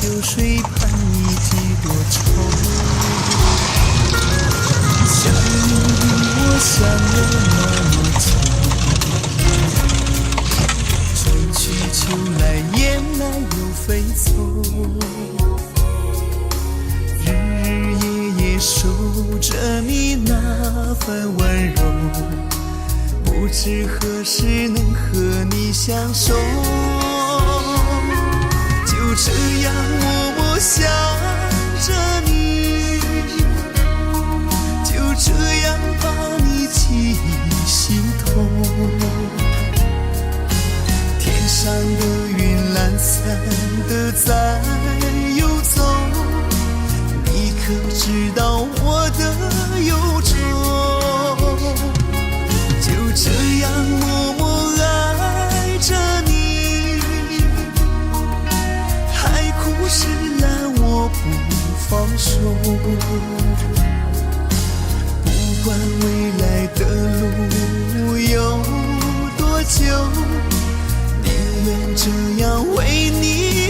秋水盼你几多愁。想你我想了那么久，春去秋来雁来又飞走，日日夜夜守着你那份温柔，不知何时能和你相守。就这样默默想着你，就这样把你记心头。天上的云懒散的在游走，你可知道我的忧愁？就这样默默爱着你，海枯石烂我不放手。不管未来的路有多久，宁愿这样为你